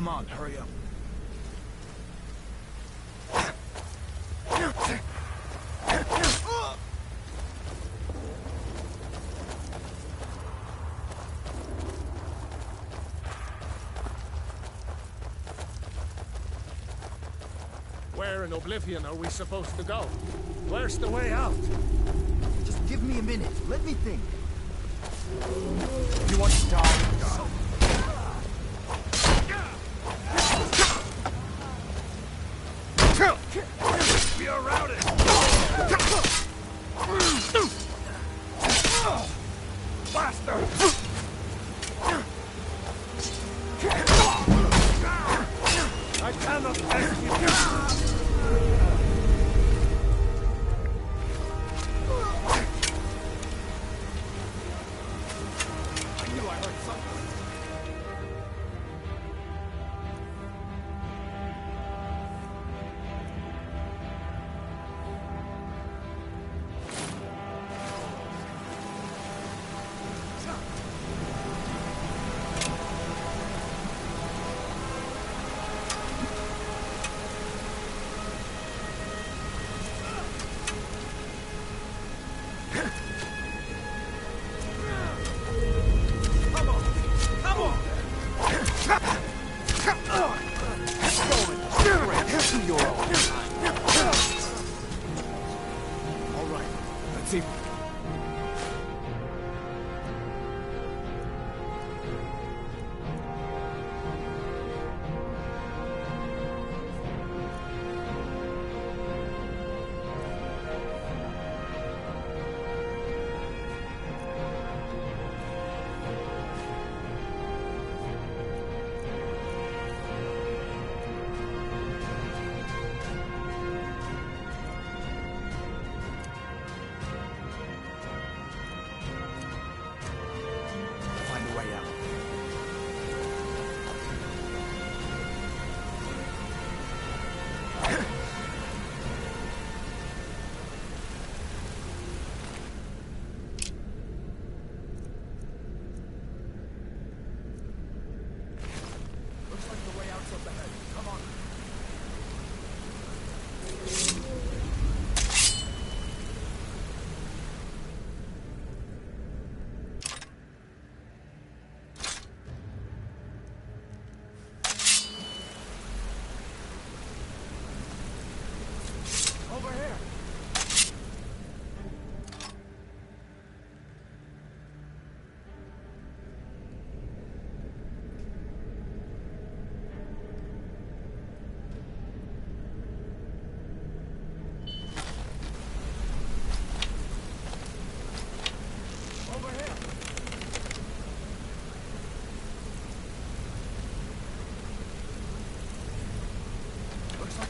Come on, hurry up. Where in Oblivion are we supposed to go? Where's the way out? Just give me a minute. Let me think. You want to die? We are routed! Blaster! I cannot thank you! I knew I heard something.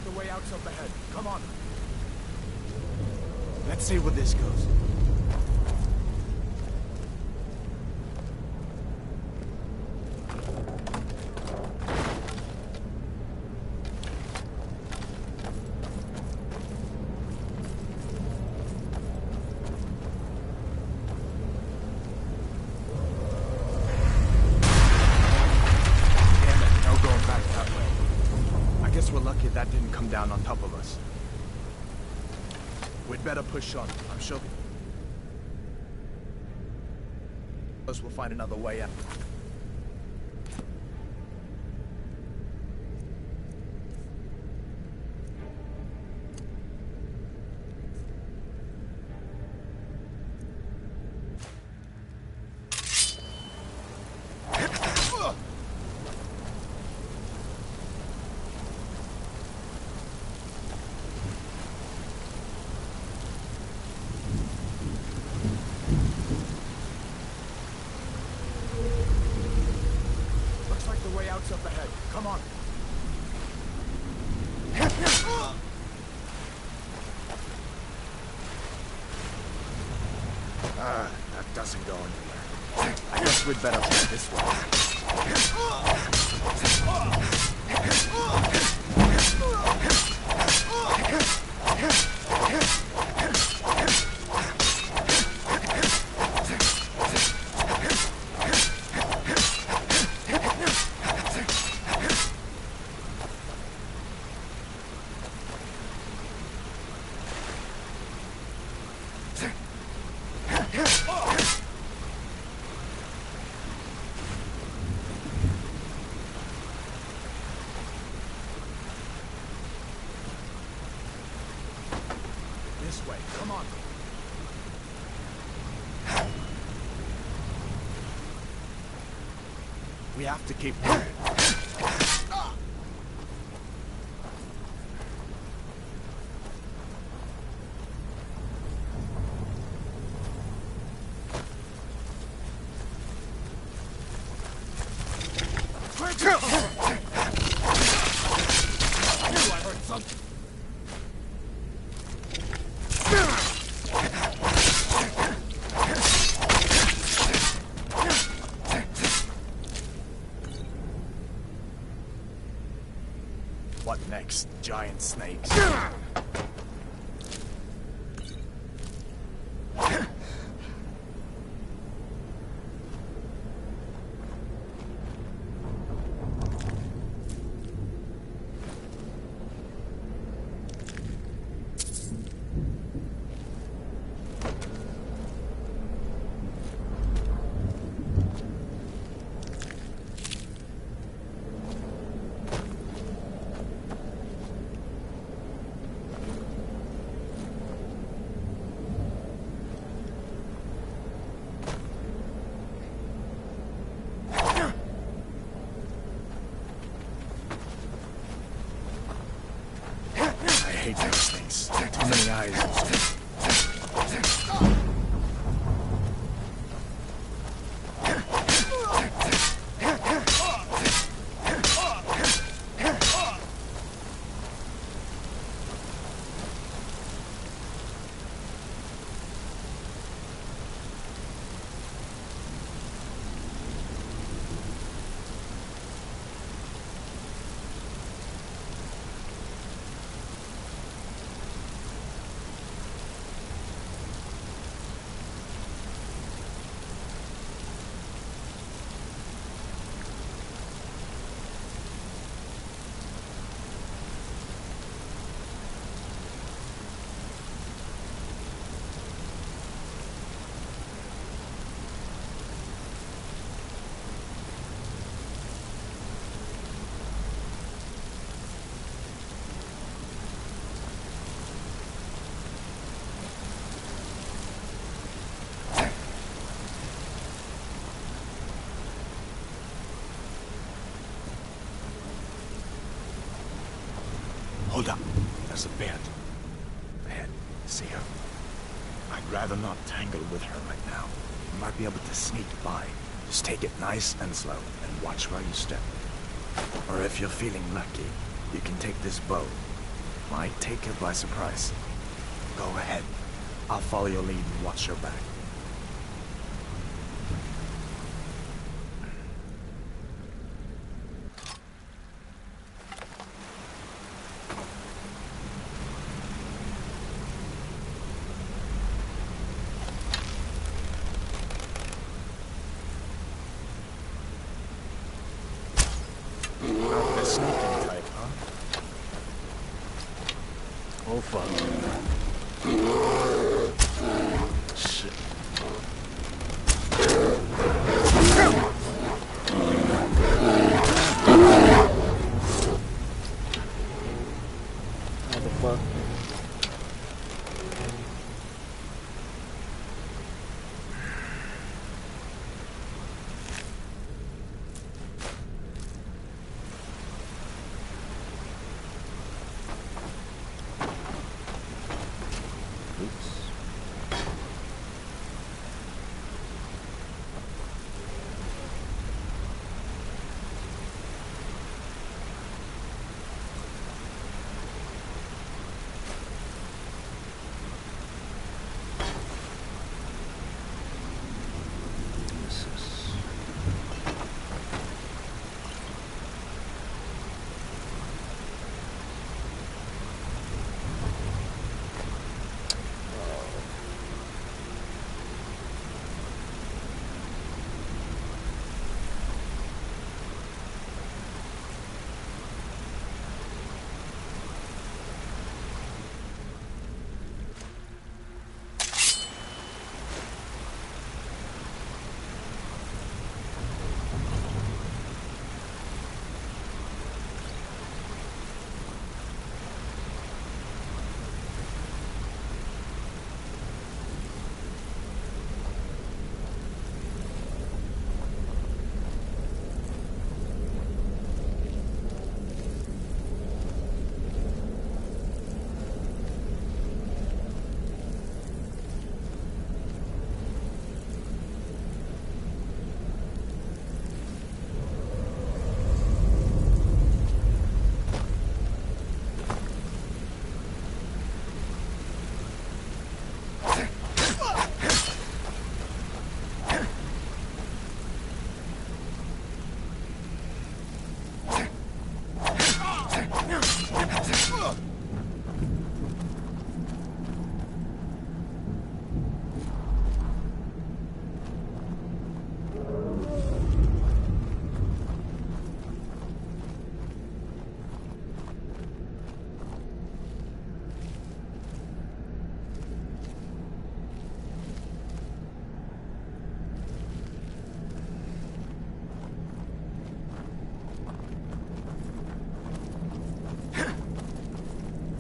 The way out's up ahead. Come on. Let's see where this goes. That didn't come down on top of us. We'd better push on. I'm sure we'll find another way out. Up ahead. Come on. That doesn't go anywhere. I guess we'd better try this way. way. Come on. We have to keep moving. What next? Giant snakes? I hate those things. Too many eyes. Hold up. There's a bed. Ahead. See her? I'd rather not tangle with her right now. You might be able to sneak by. Just take it nice and slow, and watch where you step. Or if you're feeling lucky, you can take this bow. Might take her by surprise. Go ahead. I'll follow your lead and watch your back. Not the sneaking type, huh? Oh, fuck. Shit. What the fuck? Oops.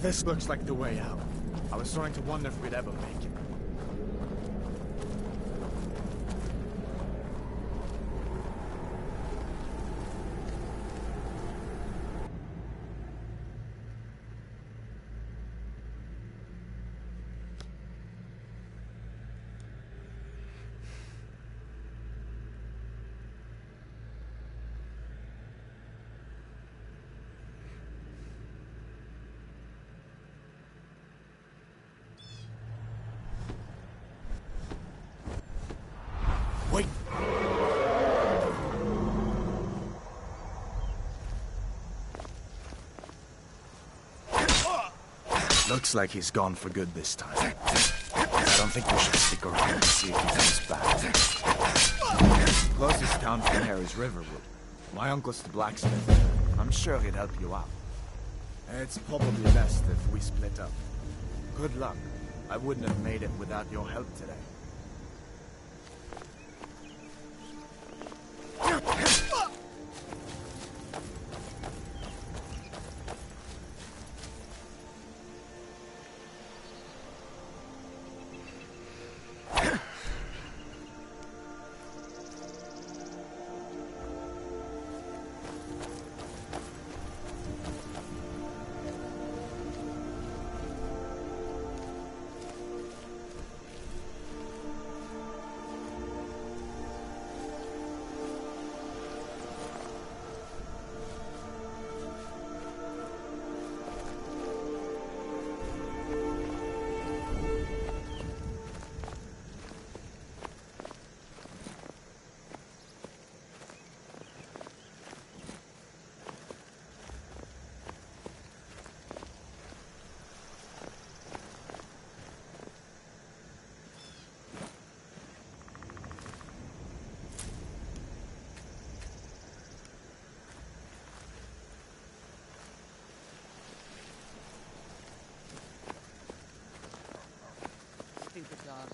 This looks like the way out. I was starting to wonder if we'd ever make it. Wait! Looks like he's gone for good this time. I don't think we should stick around and see if he comes back. Closest town from here is Riverwood. My uncle's the blacksmith. I'm sure he'd help you out. It's probably best if we split up. Good luck. I wouldn't have made it without your help today. Stupid dog.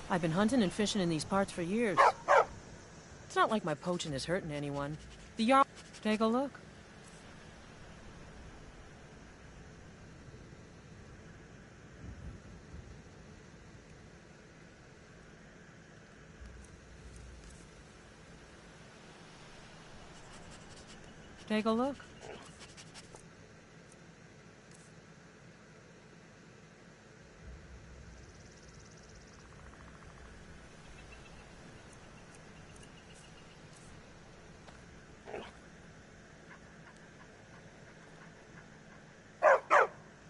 I've been hunting and fishing in these parts for years. It's not like my poaching is hurting anyone. The Jarl... Take a look. Take a look.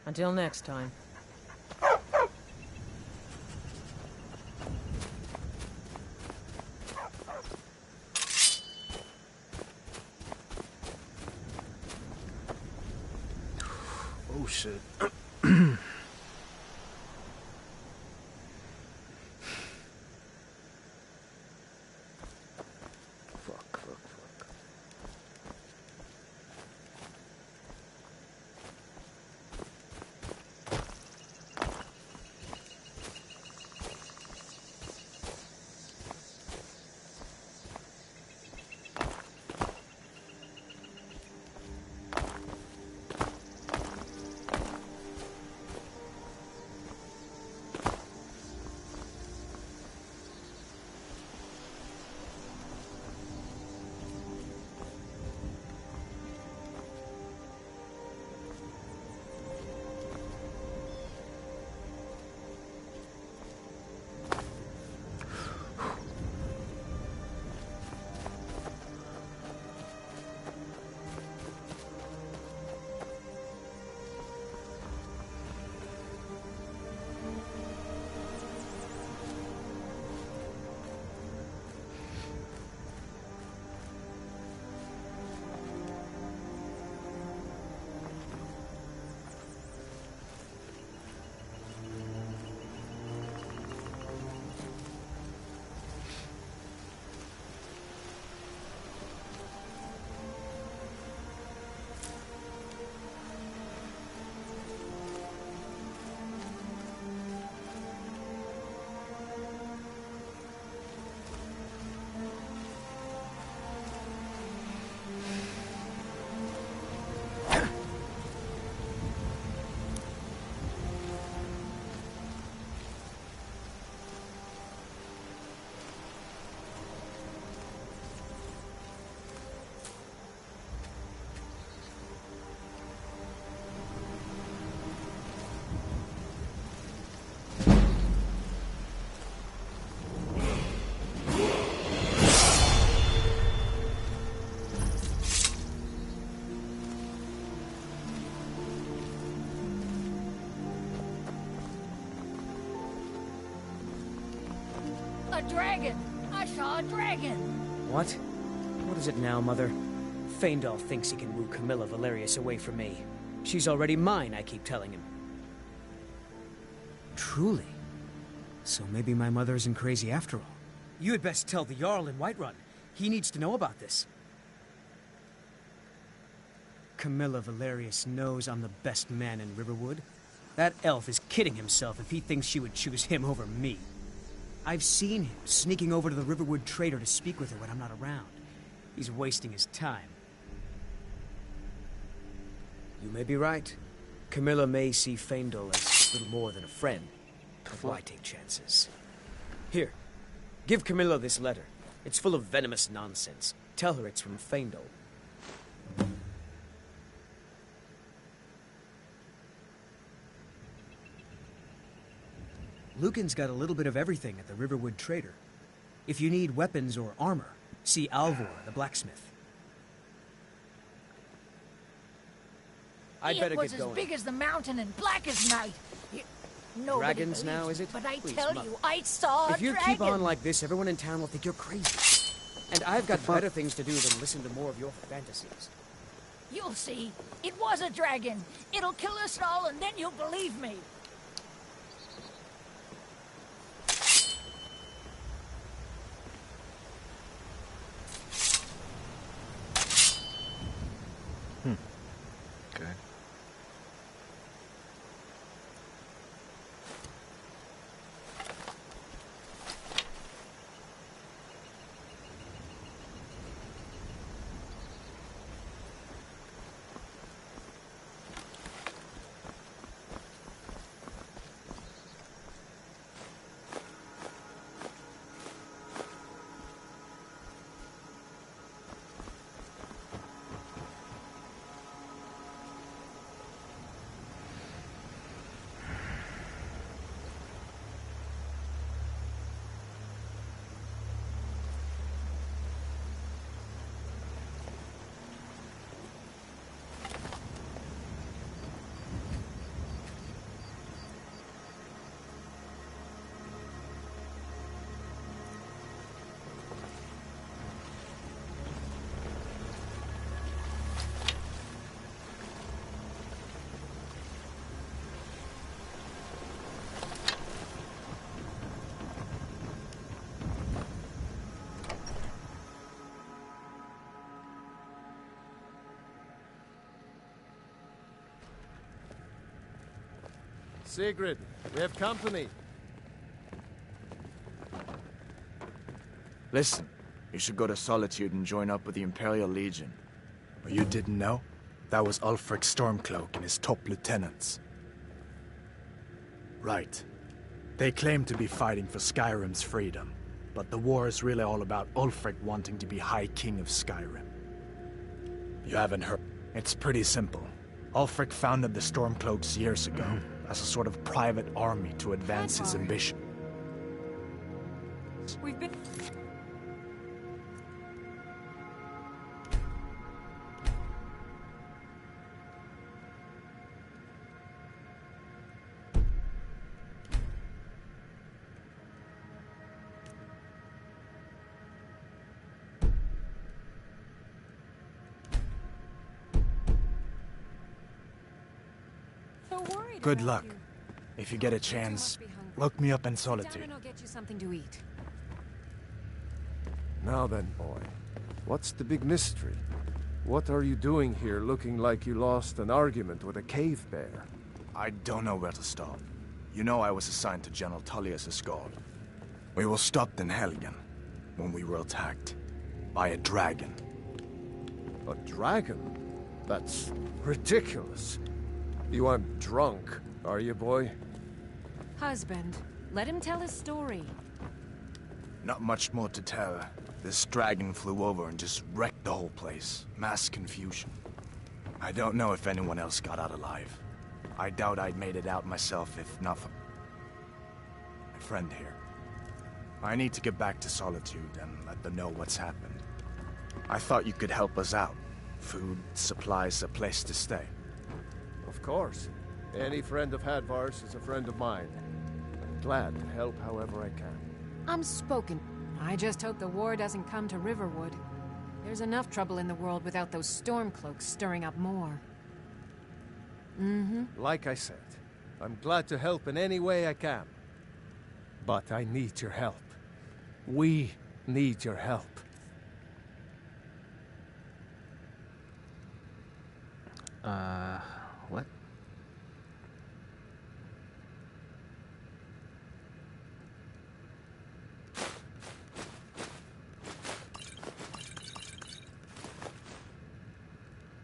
Until next time. Oh shit. Fuck. dragon! I saw a dragon! What? What is it now, Mother? Faendal thinks he can woo Camilla Valerius away from me. She's already mine, I keep telling him. Truly? So maybe my mother isn't crazy after all. You had best tell the Jarl in Whiterun. He needs to know about this. Camilla Valerius knows I'm the best man in Riverwood. That elf is kidding himself if he thinks she would choose him over me. I've seen him sneaking over to the Riverwood trader to speak with her when I'm not around. He's wasting his time. You may be right. Camilla may see Faendal as little more than a friend. But why take chances? Here, give Camilla this letter. It's full of venomous nonsense. Tell her it's from Faendal. Lucan's got a little bit of everything at the Riverwood Trader. If you need weapons or armor, see Alvor, the blacksmith. I'd better get going. It was as big as the mountain and black as night. Nobody Dragons now, is it? But I Please, tell Mother. you, I saw a If you dragon. keep on like this, everyone in town will think you're crazy. And I've got better things to do than listen to more of your fantasies. You'll see. It was a dragon. It'll kill us all, and then you'll believe me. Okay. Sigrid, we have company. Listen, you should go to Solitude and join up with the Imperial Legion. Or you didn't know? That was Ulfric Stormcloak and his top lieutenants. Right. They claim to be fighting for Skyrim's freedom, but the war is really all about Ulfric wanting to be High King of Skyrim. You haven't heard. It's pretty simple. Ulfric founded the Stormcloaks years ago as a sort of private army to advance his ambition. We've been... Good luck. If you get a chance, look me up in Solitude. I'll get you something to eat. Now then, boy, what's the big mystery? What are you doing here looking like you lost an argument with a cave bear? I don't know where to start. You know I was assigned to General Tullius' guard. We were stopped in Helgen when we were attacked by a dragon. A dragon? That's ridiculous. You aren't drunk, are you, boy? Husband, let him tell his story. Not much more to tell. This dragon flew over and just wrecked the whole place. Mass confusion. I don't know if anyone else got out alive. I doubt I'd made it out myself if not for my friend here. I need to get back to Solitude and let them know what's happened. I thought you could help us out. Food, supplies, a place to stay. Of course. Any friend of Hadvar's is a friend of mine. I'm glad to help however I can. I'm spoken. I just hope the war doesn't come to Riverwood. There's enough trouble in the world without those Stormcloaks stirring up more. Like I said, I'm glad to help in any way I can. But I need your help. We need your help. What?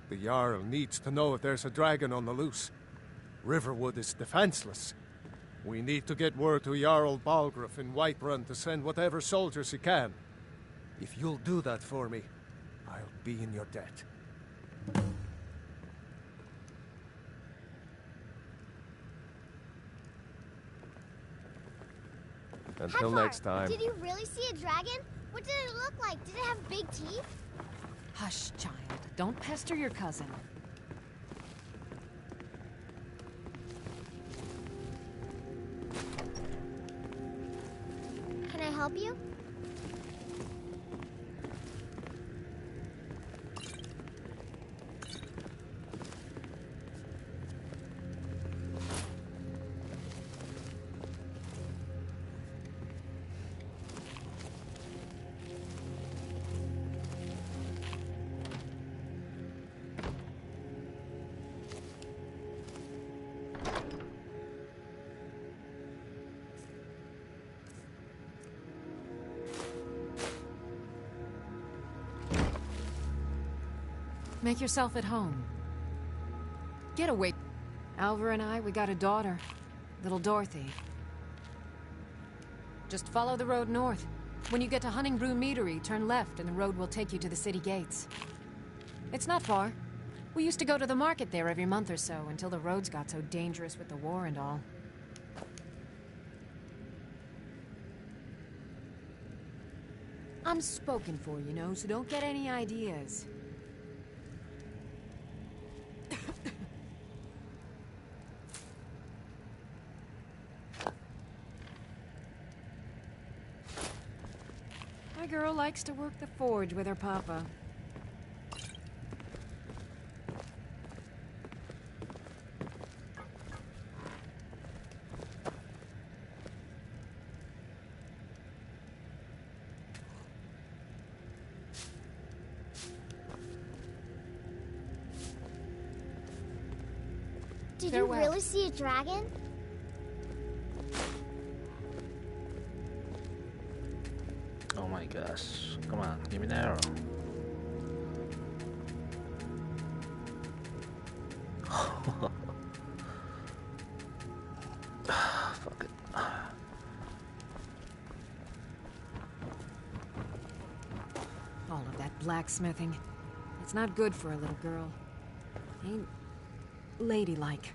The Jarl needs to know if there's a dragon on the loose. Riverwood is defenseless. We need to get word to Jarl Balgruuf in Whiterun to send whatever soldiers he can. If you'll do that for me, I'll be in your debt. Until next time. Did you really see a dragon? What did it look like? Did it have big teeth? Hush, child. Don't pester your cousin. Can I help you? Make yourself at home. Get away. Alvar and I, we got a daughter. Little Dorothy. Just follow the road north. When you get to Honningbrew Meadery, turn left and the road will take you to the city gates. It's not far. We used to go to the market there every month or so until the roads got so dangerous with the war and all. I'm spoken for, you know, so don't get any ideas. My girl likes to work the forge with her papa. Did Farewell. you really see a dragon? Oh my gosh. Come on, give me an arrow. Fuck it. All of that blacksmithing. It's not good for a little girl. Ain't ladylike.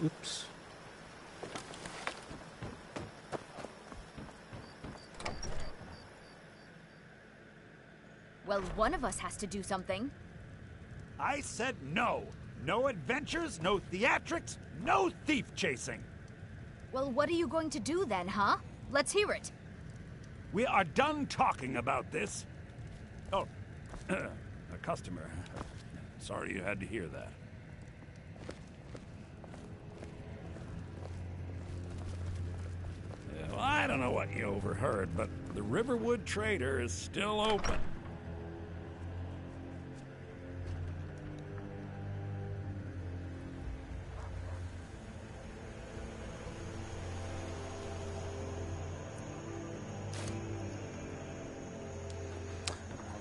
Oops. Well, one of us has to do something. I said no. No adventures, no theatrics, no thief chasing. Well, what are you going to do then, huh? Let's hear it. We are done talking about this. Oh, a customer. Sorry you had to hear that. what you overheard, but the Riverwood Trader is still open.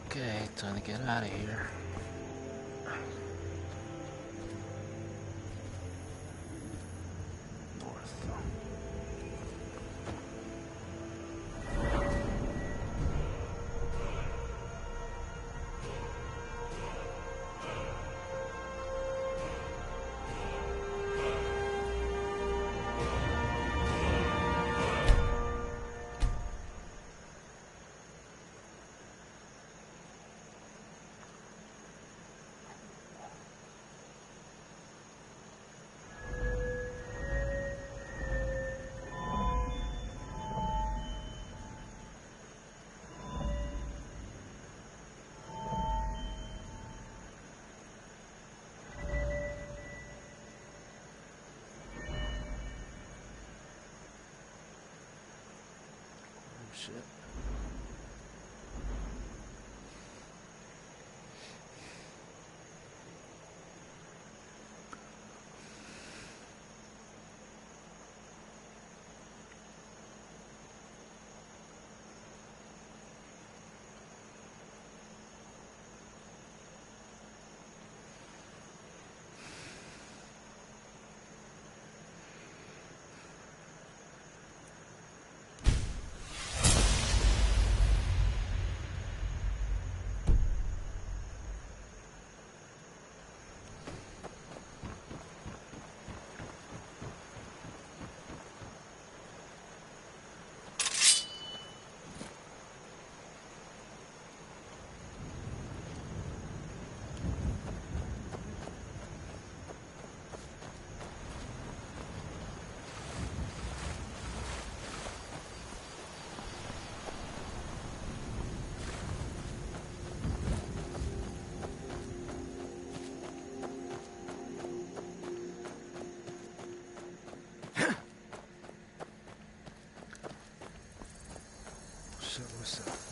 Okay, time to get out of here. Shit. What's up?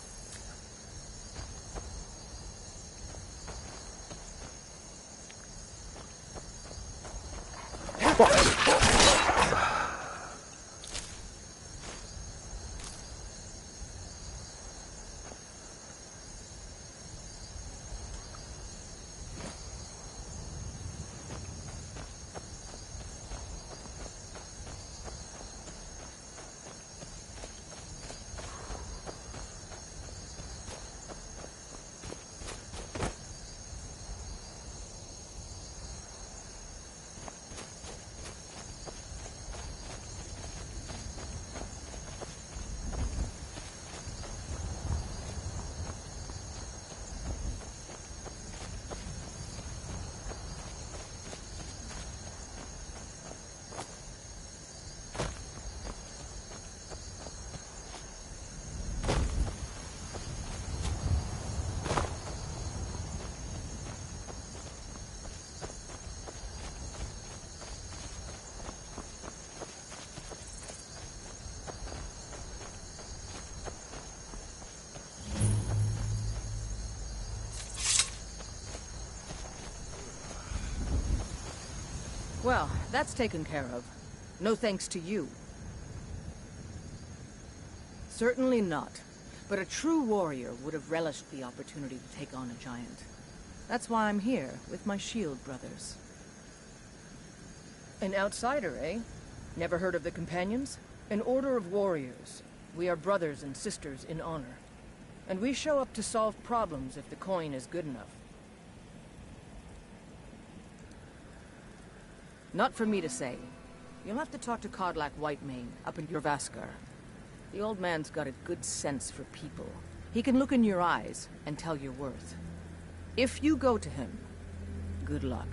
Well, that's taken care of. No thanks to you. Certainly not. But a true warrior would have relished the opportunity to take on a giant. That's why I'm here, with my shield brothers. An outsider, eh? Never heard of the Companions? An order of warriors. We are brothers and sisters in honor. And we show up to solve problems if the coin is good enough. Not for me to say. You'll have to talk to Codlac Whitemane up in Jorvaskar. The old man's got a good sense for people. He can look in your eyes and tell your worth. If you go to him, good luck.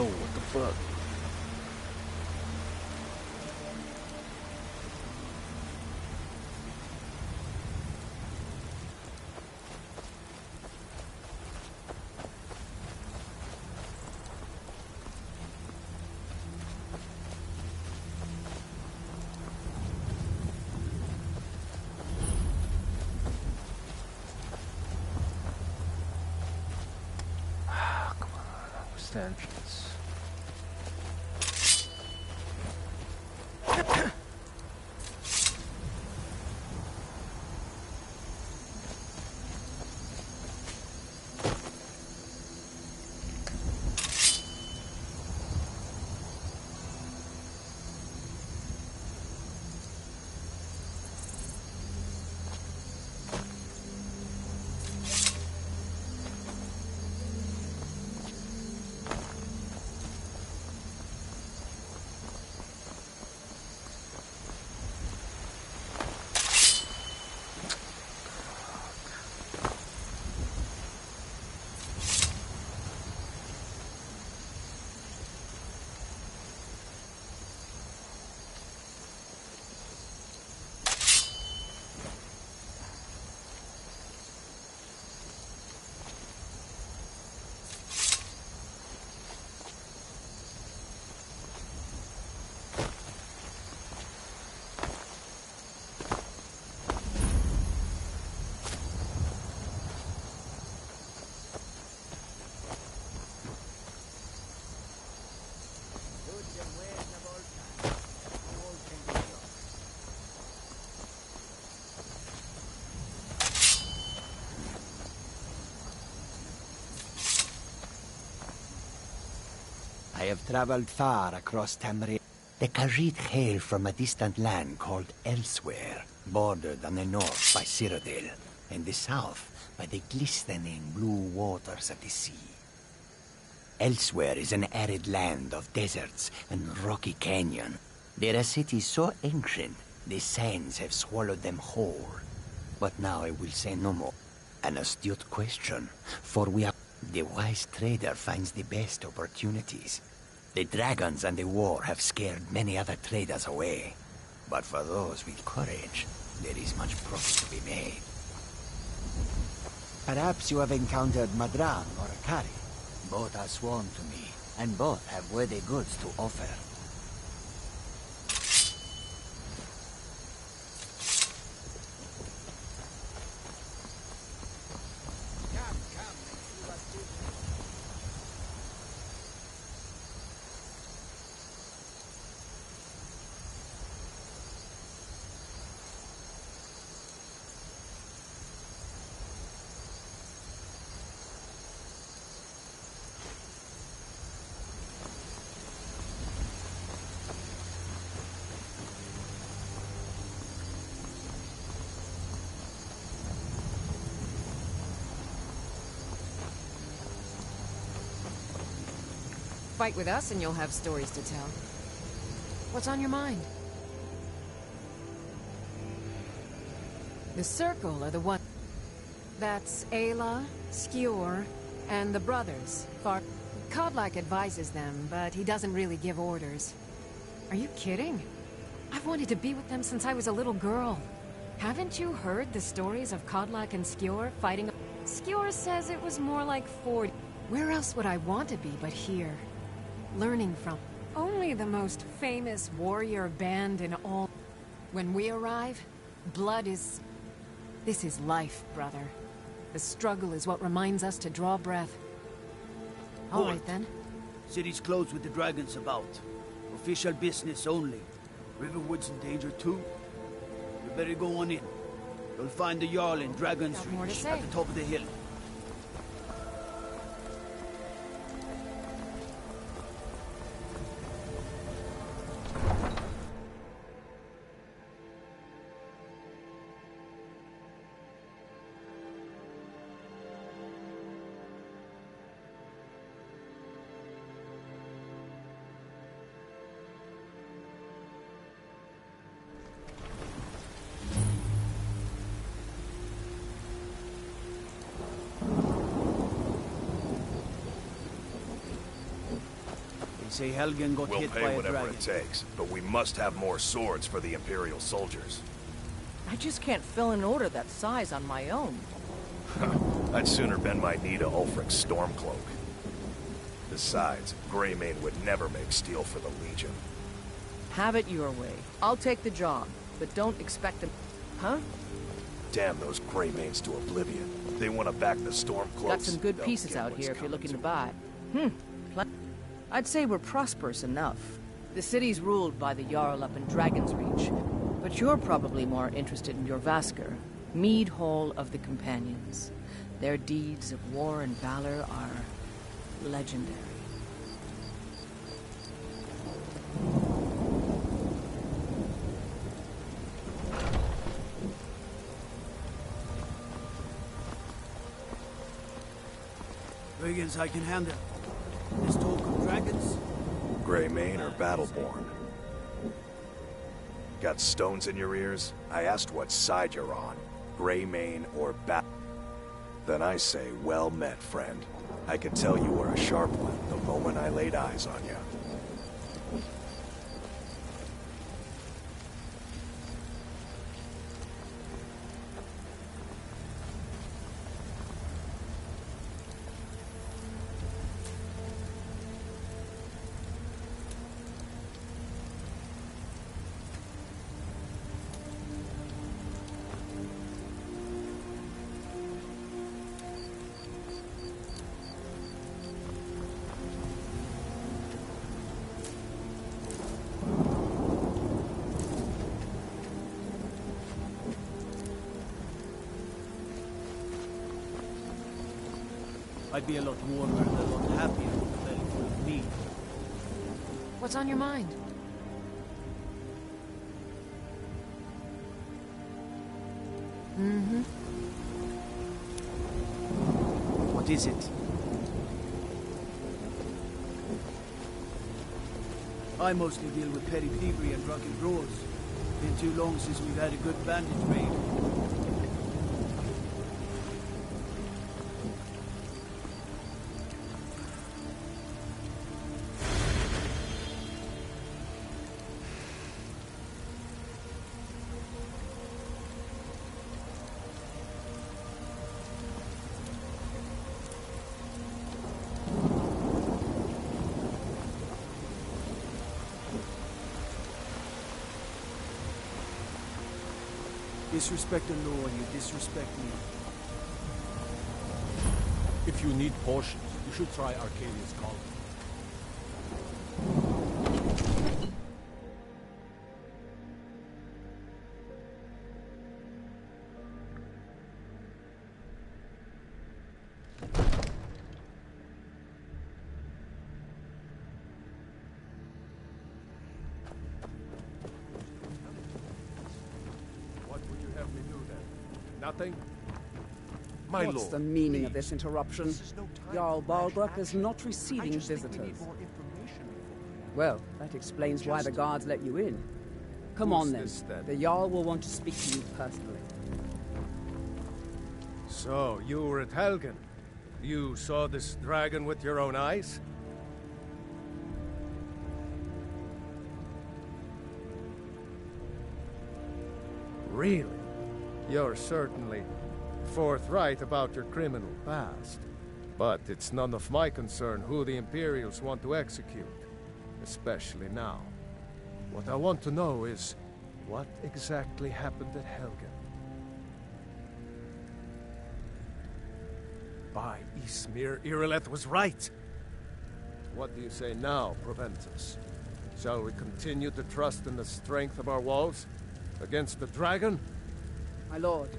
Yo, what the fuck? Come on, where's the entrance? I have traveled far across Tamriel. The Khajiit hail from a distant land called Elsewhere, bordered on the north by Cyrodiil, and the south by the glistening blue waters of the sea. Elsewhere is an arid land of deserts and rocky canyon. There are cities so ancient, the sands have swallowed them whole. But now I will say no more. An astute question, for we are... The wise trader finds the best opportunities. The dragons and the war have scared many other traders away. But for those with courage, there is much profit to be made. Perhaps you have encountered Madran or Akari. Both are sworn to me, and both have worthy goods to offer. Fight with us and you'll have stories to tell. What's on your mind? The Circle are the one... That's Ayla, Skjor, and the brothers. Kodlak advises them, but he doesn't really give orders. Are you kidding? I've wanted to be with them since I was a little girl. Haven't you heard the stories of Kodlak and Skjor fighting? Skjor says it was more like 40. Where else would I want to be but here? Learning from only the most famous warrior band in all. When we arrive, blood is... This is life, brother. The struggle is what reminds us to draw breath. All right, then. City's closed with the dragons about. Official business only. Riverwood's in danger too. We better go on in. You'll find the Jarl in Dragon's Reach at the top of the hill. say Helgen got We'll hit pay by a whatever dragon. it takes, but we must have more swords for the Imperial soldiers. I just can't fill an order that size on my own. I'd sooner bend my knee to Ulfric's Stormcloak. Besides, Greymane would never make steel for the Legion. Have it your way. I'll take the job, but don't expect them... Huh? Damn those Greymanes to oblivion. They want to back the Stormcloaks. Got some good they'll pieces get out what's here if you're coming looking to to buy. I'd say we're prosperous enough. The city's ruled by the Jarl up in Dragon's Reach. But you're probably more interested in Jorrvaskr, Mead Hall of the Companions. Their deeds of war and valor are legendary. Brigands I can handle. This talk of dragons? Greymane or Battleborn? Got stones in your ears? I asked what side you're on. Greymane or Then I say, well met, friend. I could tell you were a sharp one the moment I laid eyes on you. I'd be a lot warmer and a lot happier with a belly full of meat. What's on your mind? Mm-hmm. What is it? I mostly deal with petty thievery and drunken brawls. Been too long since we've had a good bandit raid. Disrespect the law and you disrespect me. If you need potions, you should try Arcadia's Cauldron. Nothing? My What's the meaning of this interruption? Jarl Balgruuf is not receiving visitors. Well, that explains why the guards let you in. Come on then. The Jarl will want to speak to you personally. So, you were at Helgen. You saw this dragon with your own eyes? Really? You're certainly forthright about your criminal past. But it's none of my concern who the Imperials want to execute. Especially now. What I want to know is, what exactly happened at Helgen? By Ysmir, Irileth was right! What do you say now, Proventus? Shall we continue to trust in the strength of our walls? Against the dragon? My lord,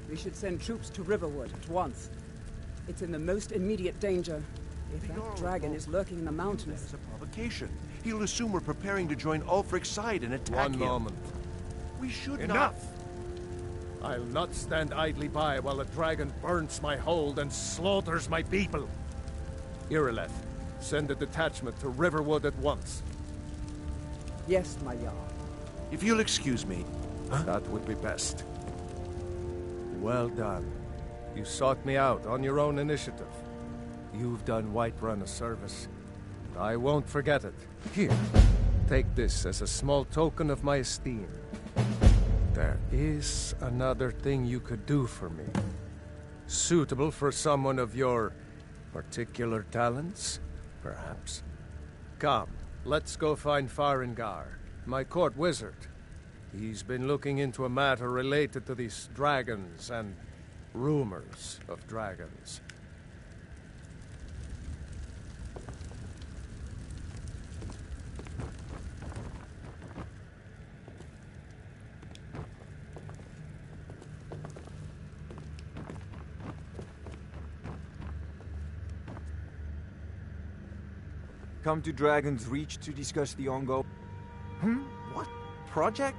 we should send troops to Riverwood at once. It's in the most immediate danger. If that dragon is lurking in the mountains... It's a provocation. He'll assume we're preparing to join Ulfric's side and attack him. One moment. We should Enough! I'll not stand idly by while the dragon burns my hold and slaughters my people. Irileth, send a detachment to Riverwood at once. Yes, my Jarl. If you'll excuse me. Huh? That would be best. Well done. You sought me out on your own initiative. You've done Whiterun a service. I won't forget it. Here, take this as a small token of my esteem. There is another thing you could do for me. Suitable for someone of your particular talents, perhaps. Come, let's go find Farengar, my court wizard. He's been looking into a matter related to these dragons and rumors of dragons. Come to Dragon's Reach to discuss the ongoing... What? Project?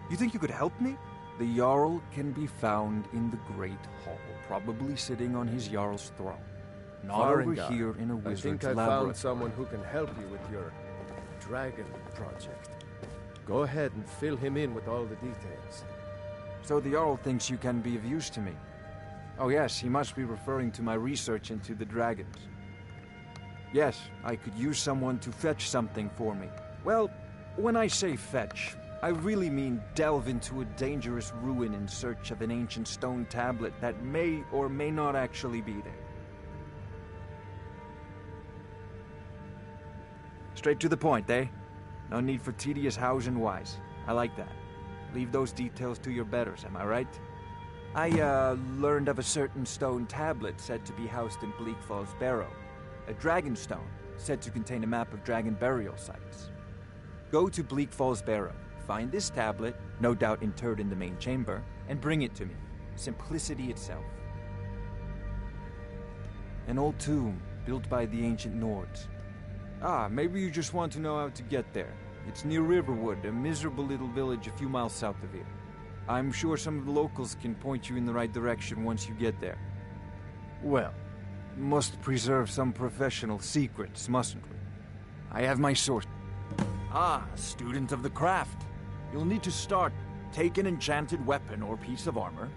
You think you could help me? The Jarl can be found in the Great Hall, probably sitting on his Jarl's throne. Not over here in a wizard's I think I laboratory. found someone who can help you with your dragon project. Go ahead and fill him in with all the details. So the Jarl thinks you can be of use to me. Oh yes, he must be referring to my research into the dragons. Yes, I could use someone to fetch something for me. Well, when I say fetch, I really mean delve into a dangerous ruin in search of an ancient stone tablet that may or may not actually be there. Straight to the point, eh? No need for tedious hows and whys. I like that. Leave those details to your betters, am I right? I, learned of a certain stone tablet said to be housed in Bleak Falls Barrow. A dragon stone, said to contain a map of dragon burial sites. Go to Bleak Falls Barrow, find this tablet, no doubt interred in the main chamber, and bring it to me. Simplicity itself. An old tomb, built by the ancient Nords. Ah, maybe you just want to know how to get there. It's near Riverwood, a miserable little village a few miles south of here. I'm sure some of the locals can point you in the right direction once you get there. Well, must preserve some professional secrets, mustn't we? I have my source. Ah, student of the craft. You'll need to start. Take an enchanted weapon or piece of armor,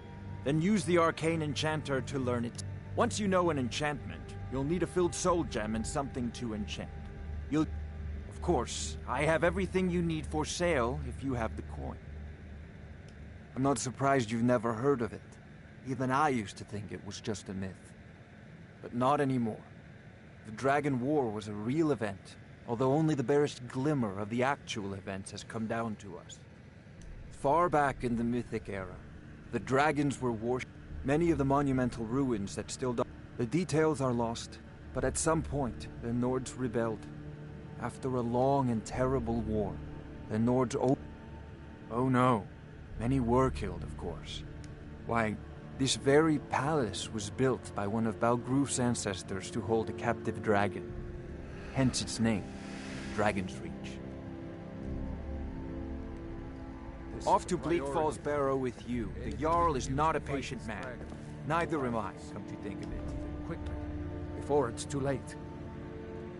then use the arcane enchanter to learn it. Once you know an enchantment, you'll need a filled soul gem and something to enchant. Of course, I have everything you need for sale if you have the coin. I'm not surprised you've never heard of it. Even I used to think it was just a myth. But not anymore. The Dragon War was a real event, although only the barest glimmer of the actual events has come down to us. Far back in the Mythic era, the dragons were worshipped. Many of the monumental ruins that still the details are lost, but at some point, the Nords rebelled. After a long and terrible war, the Nords Oh no, many were killed, of course. Why, this very palace was built by one of Balgruf's ancestors to hold a captive dragon. Hence its name, Dragon's Reach. Off to Bleak Falls Barrow with you. The Jarl is not a patient man. Neither am I, come to think of it. Quickly, before it's too late.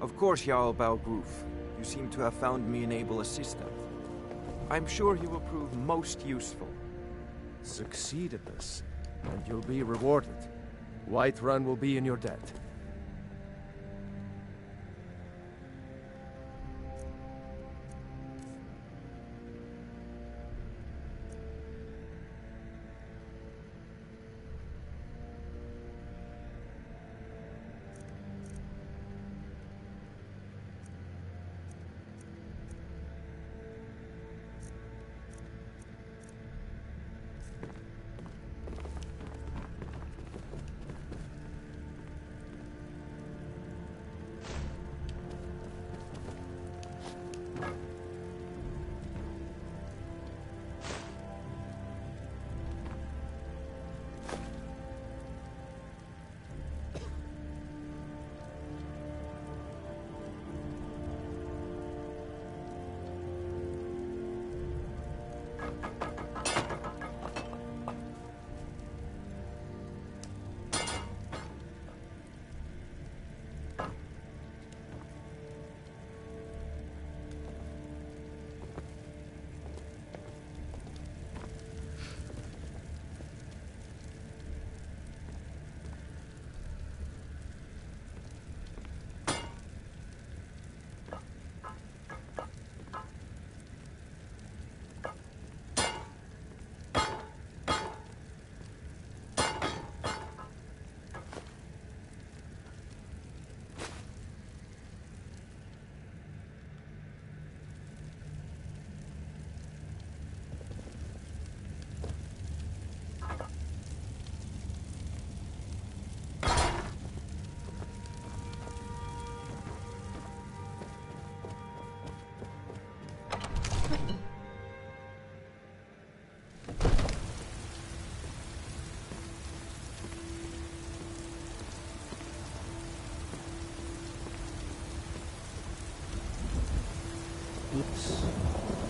Of course, Jarl Balgruf. You seem to have found me an able assistant. I'm sure he will prove most useful. Succeed at this, and you'll be rewarded. Whiterun will be in your debt. this.